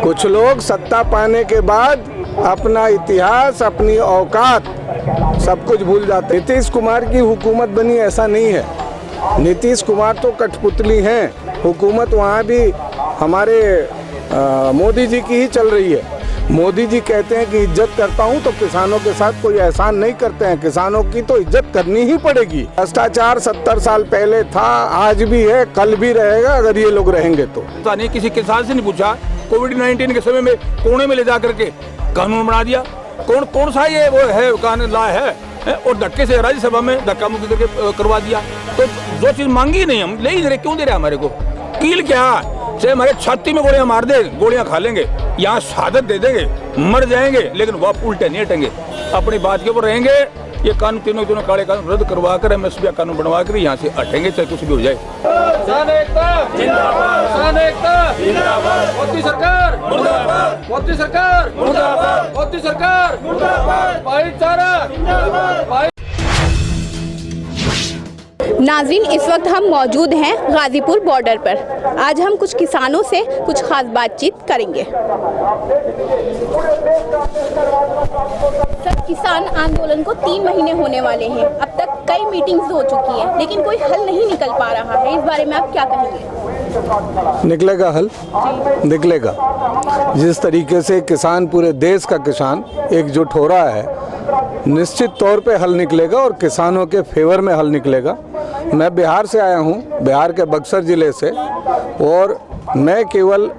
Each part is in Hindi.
कुछ लोग सत्ता पाने के बाद अपना इतिहास, अपनी औकात सब कुछ भूल जाते। नीतीश कुमार की हुकूमत बनी ऐसा नहीं है। नीतीश कुमार तो कठपुतली हैं। हुकूमत वहाँ भी हमारे मोदी जी की ही चल रही है। मोदी जी कहते हैं कि इज्जत करता हूं, तो किसानों के साथ कोई एहसान नहीं करते हैं। किसानों की तो इज्जत करनी ही पड़ेगी। भ्रष्टाचार 70 साल पहले था, आज भी है, कल भी रहेगा अगर ये लोग रहेंगे तो। नहीं, किसी किसान से नहीं पूछा। कोविड-19 के समय में कोने में ले जा करके कानून बना दिया। कौन सा ये वो है कानून ला है और धक्के से राज्यसभा में धक्का मुक्की करके करवा दिया। तो जो चीज मांगी नहीं हम ले ही दे रहे, क्यों दे रहे हमारे को? कील क्या से हमारे छाती में गोलियां मार दे, गोलियां खा लेंगे, यहाँ शहादत दे देंगे, मर जाएंगे, लेकिन वह उल्टे नहीं हटेंगे, अपनी बात के ऊपर रहेंगे। ये कानून तीनों काले कानून रद्द करवा कर एमएसपी कानून बनवा कर यहाँ से हटेंगे, चाहे कुछ भी हो जाए। किसान एकता जिंदाबाद, किसान एकता जिंदाबाद, मोदी सरकार मुर्दाबाद, मोदी सरकार मुर्दाबाद, मोदी सरकार मुर्दाबाद, भाईचारा जिंदाबाद। नाज़रीन, इस वक्त हम मौजूद हैं गाजीपुर बॉर्डर पर। आज हम कुछ किसानों से कुछ खास बातचीत करेंगे। सर, किसान आंदोलन को 3 महीने होने वाले हैं। अब तक कई मीटिंग्स हो चुकी हैं, लेकिन कोई हल नहीं निकल पा रहा है। इस बारे में आप क्या कहेंगे? निकलेगा हल, निकलेगा। जिस तरीके से किसान, पूरे देश का किसान एकजुट हो रहा है, निश्चित तौर पे हल निकलेगा और किसानों के फेवर में हल निकलेगा। मैं बिहार से आया हूँ, बिहार के बक्सर ज़िले से, और मैं केवल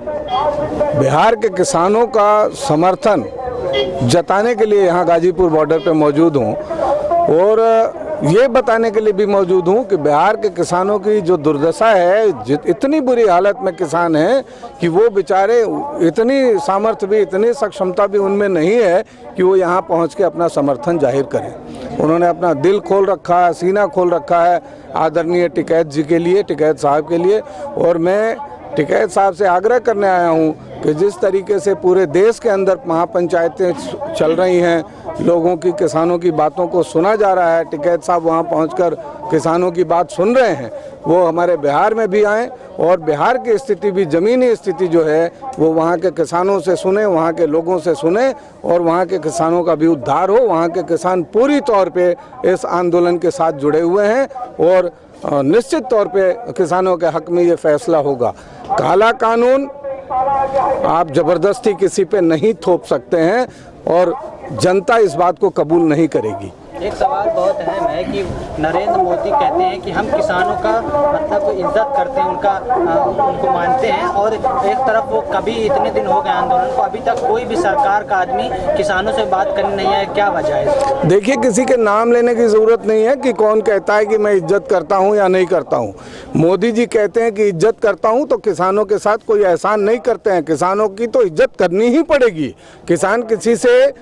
बिहार के किसानों का समर्थन जताने के लिए यहाँ गाजीपुर बॉर्डर पे मौजूद हूँ और ये बताने के लिए भी मौजूद हूँ कि बिहार के किसानों की जो दुर्दशा है, इतनी बुरी हालत में किसान हैं कि वो बेचारे, इतनी सामर्थ्य भी, इतनी सक्षमता भी उनमें नहीं है कि वो यहाँ पहुँच के अपना समर्थन जाहिर करें। उन्होंने अपना दिल खोल रखा है, सीना खोल रखा है आदरणीय टिकैत जी के लिए, टिकैत साहब के लिए। और मैं टिकैत साहब से आग्रह करने आया हूँ कि जिस तरीके से पूरे देश के अंदर महापंचायतें चल रही हैं, लोगों की, किसानों की बातों को सुना जा रहा है, टिकैत साहब वहाँ पहुँचकर किसानों की बात सुन रहे हैं, वो हमारे बिहार में भी आएँ और बिहार की स्थिति भी, ज़मीनी स्थिति जो है वो वहाँ के किसानों से सुने, वहाँ के लोगों से सुने और वहाँ के किसानों का भी उद्धार हो। वहाँ के किसान पूरी तौर पे इस आंदोलन के साथ जुड़े हुए हैं और निश्चित तौर पे किसानों के हक में ये फैसला होगा। काला कानून आप ज़बरदस्ती किसी पे नहीं थोप सकते हैं और जनता इस बात को कबूल नहीं करेगी। एक सवाल बहुत अहम है कि नरेंद्र मोदी कहते हैं कि हम किसानों का मतलब इज्जत करते हैं, उनको मानते हैं, और एक तरफ वो कभी इतने दिन हो गए आंदोलन को, अभी तक कोई भी सरकार का आदमी किसानों से बात करनी नहीं है। क्या वजह है? देखिए, किसी के नाम लेने की ज़रूरत नहीं है कि कौन कहता है कि मैं इज्जत करता हूं या नहीं करता हूं। मोदी जी कहते हैं कि इज्जत करता हूं, तो किसानों के साथ कोई एहसान नहीं करते हैं। किसानों की तो इज्जत करनी ही पड़ेगी। किसान किसी से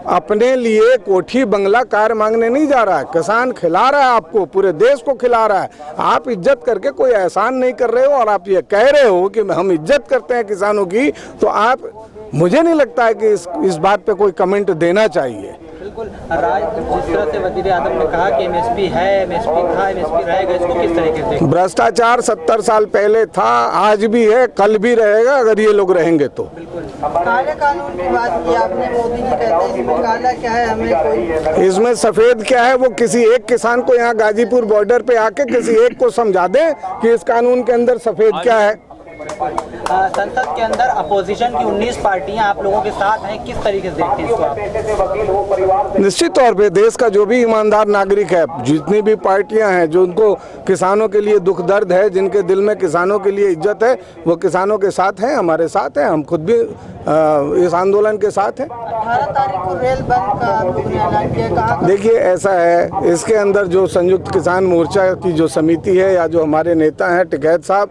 अपने लिए कोठी बंगला कार मांगने नहीं जा रहा है। किसान खिला रहा है आपको, पूरे देश को खिला रहा है। आप इज्जत करके कोई एहसान नहीं कर रहे हो और आप ये कह रहे हो कि हम इज्जत करते हैं किसानों की, तो आप, मुझे नहीं लगता है कि इस बात पे कोई कमेंट देना चाहिए। बिल्कुल, जिस तरह से वजीर आजम ने कहा कि एमएसपी है, एमएसपी था, एमएसपी रहेगा, इसको किस तरीके से? भ्रष्टाचार 70 साल पहले था, आज भी है, कल भी रहेगा अगर ये लोग रहेंगे तो। काले कानून की बात की आपने, मोदी जी कहते हैं इसमें काला क्या है, हमें कोई इसमें सफेद क्या है, वो किसी एक किसान को यहाँ गाजीपुर बॉर्डर पे आके किसी एक को समझा दें कि इस कानून के अंदर सफेद क्या है। संसद के अंदर अपोजिशन की 19 पार्टियां आप लोगों के साथ हैं, किस तरीके से देखते हैं इसको आप? निश्चित तौर पे देश का जो भी ईमानदार नागरिक है, जितनी भी पार्टियां हैं, जो उनको किसानों के लिए दुख दर्द है, जिनके दिल में किसानों के लिए इज्जत है, वो किसानों के साथ हैं, हमारे साथ हैं। हम खुद भी इस आंदोलन के साथ हैं। 18 तारीख को रेल बंद का आप लोगों ने ऐलान किया, कहा? देखिए, ऐसा है, इसके अंदर जो संयुक्त किसान मोर्चा की जो समिति है या जो हमारे नेता हैं टिकैत साहब,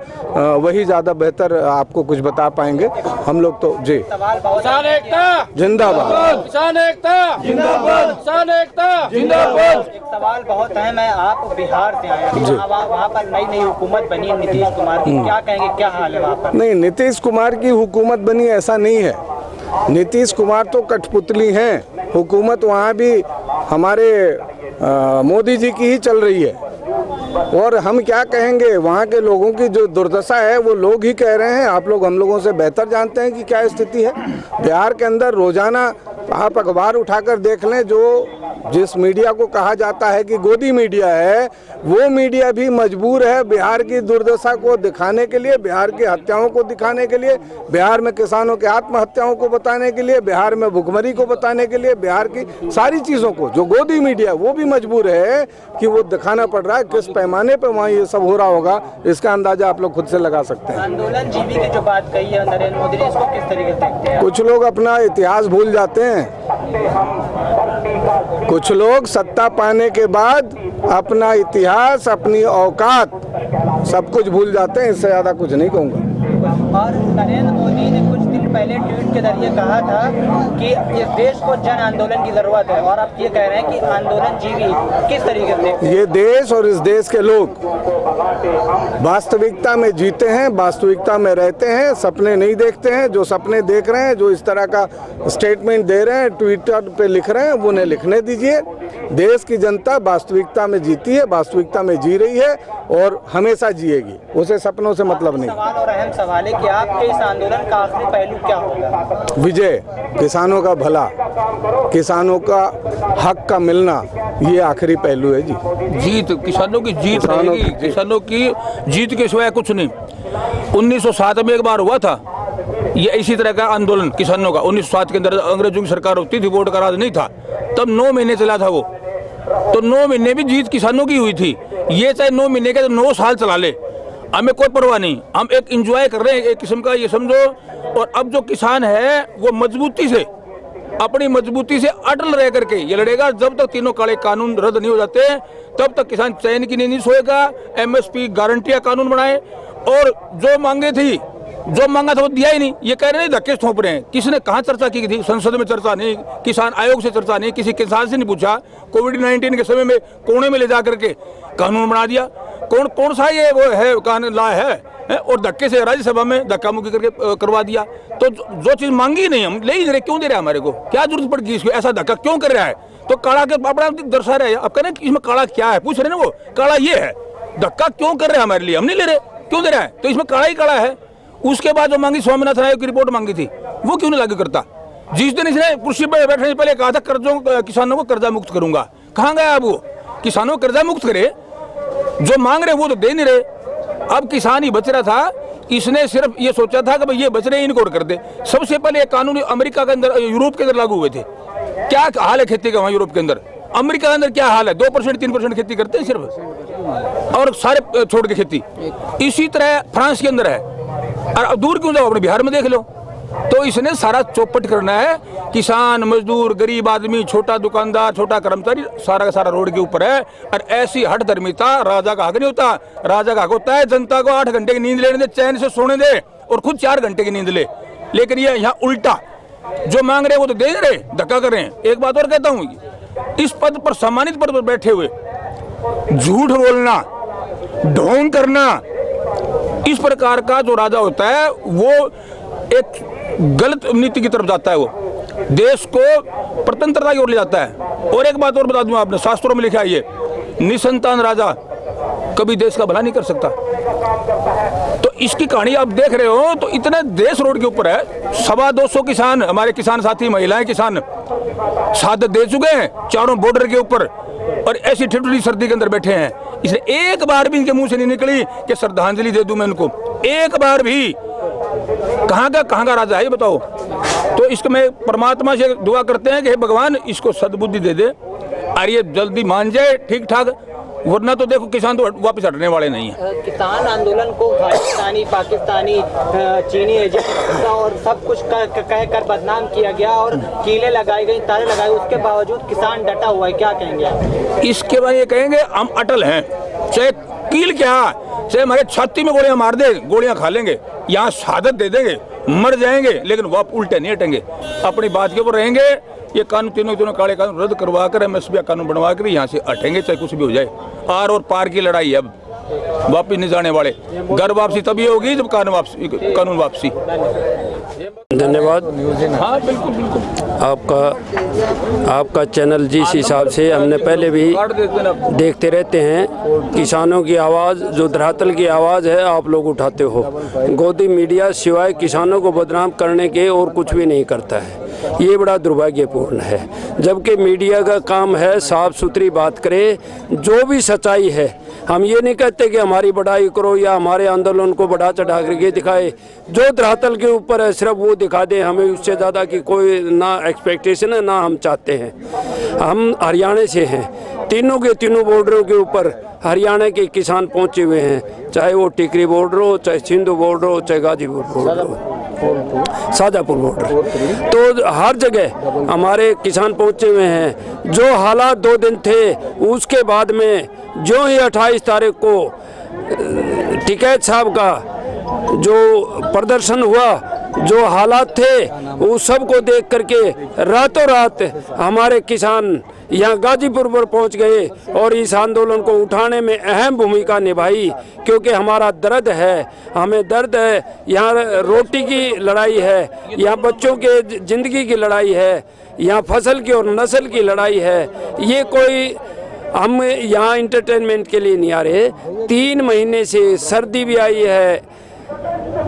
वही ज़्यादा बेहतर आपको कुछ बता पाएंगे। हम लोग तो जी, किसान एकता जिंदाबाद, किसान एकता जिंदाबाद, किसान एकता जिंदाबाद। एक सवाल बहुत अहम है, आप बिहार से आए हैं, वहाँ पर नई हुकूमत बनी है नीतीश कुमार की, क्या कहेंगे, क्या हाल है वहाँ पर? नहीं, नीतीश कुमार की हुकूमत बनी ऐसा नहीं है। नीतीश कुमार तो कठपुतली हैं। हुकूमत वहाँ भी हमारे मोदी जी की ही चल रही है। और हम क्या कहेंगे, वहाँ के लोगों की जो दुर्दशा है वो लोग ही कह रहे हैं। आप लोग हम लोगों से बेहतर जानते हैं कि क्या स्थिति है बिहार के अंदर। रोजाना आप अखबार उठाकर देख लें, जो जिस मीडिया को कहा जाता है कि गोदी मीडिया है, वो मीडिया भी मजबूर है बिहार की दुर्दशा को दिखाने के लिए, बिहार की हत्याओं को दिखाने के लिए, बिहार में किसानों के आत्महत्याओं को बताने के लिए, बिहार में भुखमरी को बताने के लिए, बिहार की सारी चीज़ों को जो गोदी मीडिया वो भी मजबूर है कि वो दिखाना पड़ रहा है। किस पैमाने पर वहाँ ये सब हो रहा होगा, इसका अंदाजा आप लोग खुद से लगा सकते हैं। आंदोलन जीवी की जो बात कही है नरेंद्र मोदी ने, इसको किस तरीके से देखते हैं? कुछ लोग अपना इतिहास भूल जाते हैं, कुछ लोग सत्ता पाने के बाद अपना इतिहास, अपनी औकात सब कुछ भूल जाते हैं। इससे ज़्यादा कुछ नहीं कहूँगा। और नरेंद्र मोदी ने कुछ दिन पहले ट्वीट के जरिए कहा था कि इस देश को जन आंदोलन की जरूरत है, और आप ये कह रहे हैं कि आंदोलन जीवी किस तरीके से? ये देश और इस देश के लोग वास्तविकता में जीते हैं, वास्तविकता में रहते हैं, सपने नहीं देखते हैं। जो सपने देख रहे हैं, जो इस तरह का स्टेटमेंट दे रहे हैं, ट्विटर पे लिख रहे हैं, वो उन्हें लिखने दीजिए। देश की जनता वास्तविकता में जीती है, वास्तविकता में जी रही है और हमेशा जिएगी, उसे सपनों से मतलब नहीं। सवाल और अहम सवाल है कि आपके इस आंदोलन का आखिरी पहलू क्या होगा? विजय, किसानों का भला, किसानों का हक का मिलना, ये आखिरी पहलू है जी। जीत, किसानों की जीत रहेगी, किसानों की जीत के सिवाय कुछ नहीं। 1907 में एक बार हुआ था ये इसी तरह का आंदोलन किसानों का। 1907 के अंदर अंग्रेजों की सरकार होती थी, वोट का राज नहीं था, तब 9 महीने चला था वो। तो 9 महीने भी जीत किसानों की हुई थी। ये चाहे 9 महीने के 9 साल चला ले, हमें कोई परवाह नहीं, हम एक एंजॉय कर रहे हैं एक किस्म का, ये समझो। और अब जो किसान है वो मजबूती से, अपनी मजबूती से अटल रह करके ये लड़ेगा। जब तक तीनों काले कानून रद्द नहीं हो जाते तब तक किसान चैन की नींद नहीं सोएगा। MSP गारंटियां कानून बनाए, और जो मांगे थी, जो मांगा था वो दिया ही नहीं। ये कह रहे हैं धक्के थोप रहे हैं। किसने कहाँ चर्चा की थी? संसद में चर्चा नहीं, किसान आयोग से चर्चा नहीं, किसी किसान से नहीं पूछा। कोविड-19 के समय में कोने में ले जा करके कानून बना दिया। कौन सा ये वो है कानून ला है, और धक्के से राज्यसभा में धक्का मुक्की करके करवा दिया। तो जो चीज मांगी नहीं हम ले ही रहे, क्यों दे रहे हैं? हमारे को क्या जरूरत पड़ गई इसको? ऐसा धक्का क्यों कर रहा है? तो काला के अपना दर्शा रहे। अब कह रहे हैं इसमें काला क्या है, पूछ रहे ना वो, काला ये है, धक्का क्यों कर रहे हैं हमारे लिए? हम नहीं ले रहे, क्यों दे रहा है? तो इसमें काला ही काला है। उसके बाद जो मांगी, स्वामीनाथन आयोग की रिपोर्ट मांगी थी, वो क्यों नहीं लागू करता? जिस दिन इसने कुर्सी पर बैठने से पहले कहा था कर्जों, किसानों को कर्जा मुक्त करूंगा, कहाँ गया अब वो? किसानों को कर्जा मुक्त करे, जो मांग रहे वो तो दे नहीं रहे। अब किसान ही बच रहा था, इसने सिर्फ ये सोचा था कि भाई ये बच रहे इनको कर दे। सबसे पहले कानून अमेरिका के अंदर, यूरोप के अंदर लागू हुए थे। क्या हाल है खेती का वहाँ यूरोप के अंदर? अमेरिका के अंदर क्या हाल है? 2% 3% खेती करते हैं सिर्फ, और सारे छोड़ के खेती। इसी तरह फ्रांस के अंदर है। और अब दूर क्यों जाओ, अपने बिहार में देख लो। तो इसने सारा चौपट करना है। किसान, मजदूर, गरीब आदमी, छोटा दुकानदार, छोटा कर्मचारी, सारा का सारा रोड के ऊपर है। और ऐसी हट धर्मिता राजा का हक नहीं होता। राजा का हक होता है जनता को 8 घंटे की नींद लेने दे, चैन से सोने दे, और खुद 4 घंटे की नींद ले। लेकिन ये यहाँ उल्टा, जो मांग रहे वो तो दे रहे, धक्का कर रहे हैं। एक बात और कहता हूँ, इस पद पर, सम्मानित पद पर बैठे हुए झूठ बोलना, ढोंग करना, इस प्रकार का जो राजा होता है वो एक गलत नीति की तरफ जाता है। वो देश को स्वतंत्रता की ओर ले जाता है। और एक बात और बता दूं, आपने शास्त्रों में लिखा है, ये निसंतान राजा कभी देश का भला नहीं कर सकता। तो इसकी कहानी आप देख रहे हो। तो इतना देश रोड के ऊपर है। 225 किसान, हमारे किसान साथी, महिलाएं किसान शहादत दे चुके हैं चारों बॉर्डर के ऊपर, और ऐसी ठिठुरी सर्दी के अंदर बैठे हैं। इसलिए एक बार भी इनके मुंह से नहीं निकली कि श्रद्धांजलि दे दूं मैं इनको, एक बार भी। कहाँ का राजा है ये बताओ? तो इसको मैं परमात्मा से दुआ करते हैं कि हे भगवान इसको सद्बुद्धि दे दे और ये जल्दी मान जाए ठीक ठाक, वरना तो देखो किसान तो वापस हटने वाले नहीं है। किसान आंदोलन को खालिस्तानी, पाकिस्तानी, चीनी एजेंट और सब कुछ कहकर बदनाम किया गया और कीले लगाई गई, तारे लगाए, उसके बावजूद किसान डटा हुआ है, क्या कहेंगे आप? इसके बाद ये कहेंगे हम अटल हैं, चाहे कील क्या, चाहे हमारे छाती में गोलियां मार दे, गोलियां खा लेंगे, यहाँ शहादत दे देंगे, मर जाएंगे, लेकिन वो उल्टे नहीं हटेंगे, अपनी बात के ऊपर रहेंगे। ये कानून तीनों काले कानून रद्द करवा कर MSP कानून बनवा कर यहाँ से हटेंगे, चाहे कुछ भी हो जाए। आर और पार की लड़ाई है अब। वापिस नहीं जाने वाले। घर वापसी तभी होगी जब कानून वापसी। धन्यवाद। हाँ बिल्कुल बिल्कुल। आपका चैनल जिस हिसाब से हमने पहले भी देखते रहते हैं, किसानों की आवाज़ जो धरातल की आवाज़ है आप लोग उठाते हो। गोदी मीडिया सिवाय किसानों को बदनाम करने के और कुछ भी नहीं करता है, ये बड़ा दुर्भाग्यपूर्ण है। जबकि मीडिया का काम है साफ सुथरी बात करे, जो भी सच्चाई है। हम ये नहीं कहते कि हमारी बड़ाई करो या हमारे आंदोलन को बढ़ा चढ़ा करके दिखाए, जो धरातल के ऊपर है सिर्फ वो दिखा दें। हमें उससे ज़्यादा की कोई ना एक्सपेक्टेशन है ना हम चाहते हैं। हम हरियाणा से हैं, तीनों के तीनों बॉर्डरों के ऊपर हरियाणा के किसान पहुंचे हुए हैं, चाहे वो टिकरी बॉर्डर हो, चाहे सिंधु बॉर्डर हो, चाहे गाजीपुर बॉर्डर हो, शाजापुर बॉर्डर। तो हर जगह हमारे किसान पहुंचे हुए हैं। जो हालात 2 दिन थे, उसके बाद में जो ही 28 तारीख को टिकैत साहब का जो प्रदर्शन हुआ, जो हालात थे उस सब को देख करके रातों रात हमारे किसान यहाँ गाजीपुर पर पहुँच गए और इस आंदोलन को उठाने में अहम भूमिका निभाई। क्योंकि हमारा दर्द है, हमें दर्द है। यहाँ रोटी की लड़ाई है, यहाँ बच्चों के ज़िंदगी की लड़ाई है, यहाँ फसल की और नस्ल की लड़ाई है। ये कोई हम यहाँ इंटरटेनमेंट के लिए नहीं आ रहे। 3 महीने से सर्दी भी आई है,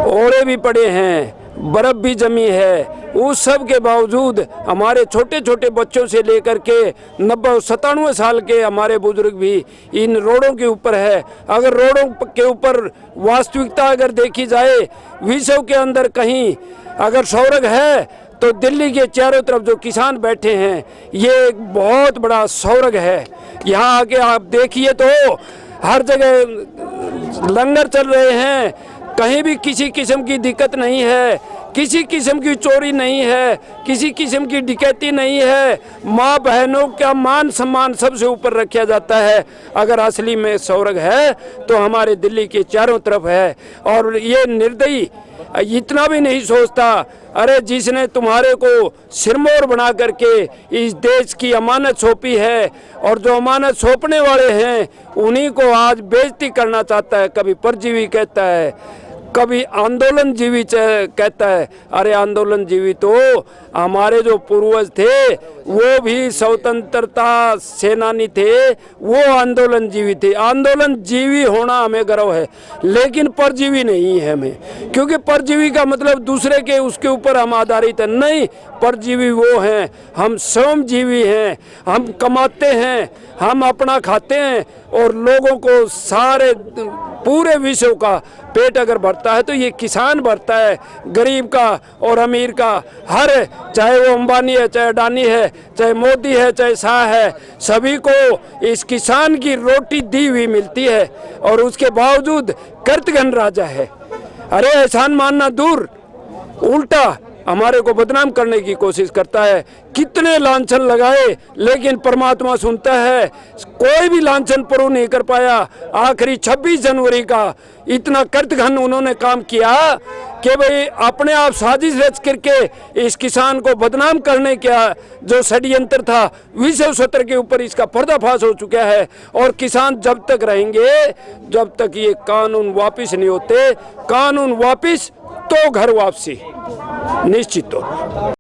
ओले भी पड़े हैं, बर्फ़ भी जमी है। उस सब के बावजूद हमारे छोटे छोटे बच्चों से लेकर के 90-97 साल के हमारे बुजुर्ग भी इन रोडों के ऊपर है। अगर रोडों के ऊपर वास्तविकता अगर देखी जाए, विश्व के अंदर कहीं अगर स्वर्ग है तो दिल्ली के चारों तरफ जो किसान बैठे हैं, ये एक बहुत बड़ा स्वर्ग है। यहाँ आके आप देखिए तो हर जगह लंगर चल रहे हैं, कहीं भी किसी किस्म की दिक्कत नहीं है, किसी किस्म की चोरी नहीं है, किसी किस्म की डकैती नहीं है। माँ बहनों का मान सम्मान सबसे ऊपर रखा जाता है। अगर असली में स्वर्ग है तो हमारे दिल्ली के चारों तरफ है। और ये निर्दयी इतना भी नहीं सोचता, अरे जिसने तुम्हारे को सिरमौर बना करके इस देश की अमानत सौंपी है और जो अमानत सौंपने वाले हैं उन्हीं को आज बेइज्जती करना चाहता है। कभी परजीवी कहता है, कभी आंदोलन जीवी कहता है। अरे आंदोलन जीवी तो हमारे जो पूर्वज थे वो भी स्वतंत्रता सेनानी थे, वो आंदोलन जीवी थे। आंदोलन जीवी होना हमें गर्व है, लेकिन परजीवी नहीं है हमें। क्योंकि परजीवी का मतलब दूसरे के उसके ऊपर हम आधारित है, नहीं। परजीवी वो हैं, हम स्वयं जीवी हैं। हम कमाते हैं, हम अपना खाते हैं और लोगों को सारे पूरे विश्व का पेट अगर भरता है तो ये किसान भरता है, गरीब का और अमीर का। हर चाहे वो अंबानी है, चाहे अडानी है, चाहे मोदी है, चाहे शाह है, सभी को इस किसान की रोटी दी हुई मिलती है। और उसके बावजूद कर्तघन राजा है। अरे एहसान मानना दूर, उल्टा हमारे को बदनाम करने की कोशिश करता है। कितने लांछन लगाए लेकिन परमात्मा सुनता है। कोई भी लांछन पूरा नहीं कर पाया। आखिरी 26 जनवरी का इतना कर्तघन उन्होंने काम किया कि भाई अपने आप साजिश रच करके इस किसान को बदनाम करने का जो षड्यंत्र था, विश्व स्तर के ऊपर इसका पर्दाफाश हो चुका है। और किसान जब तक रहेंगे, जब तक ये कानून वापिस नहीं होते, कानून वापिस तो घर वापसी निश्चित हो।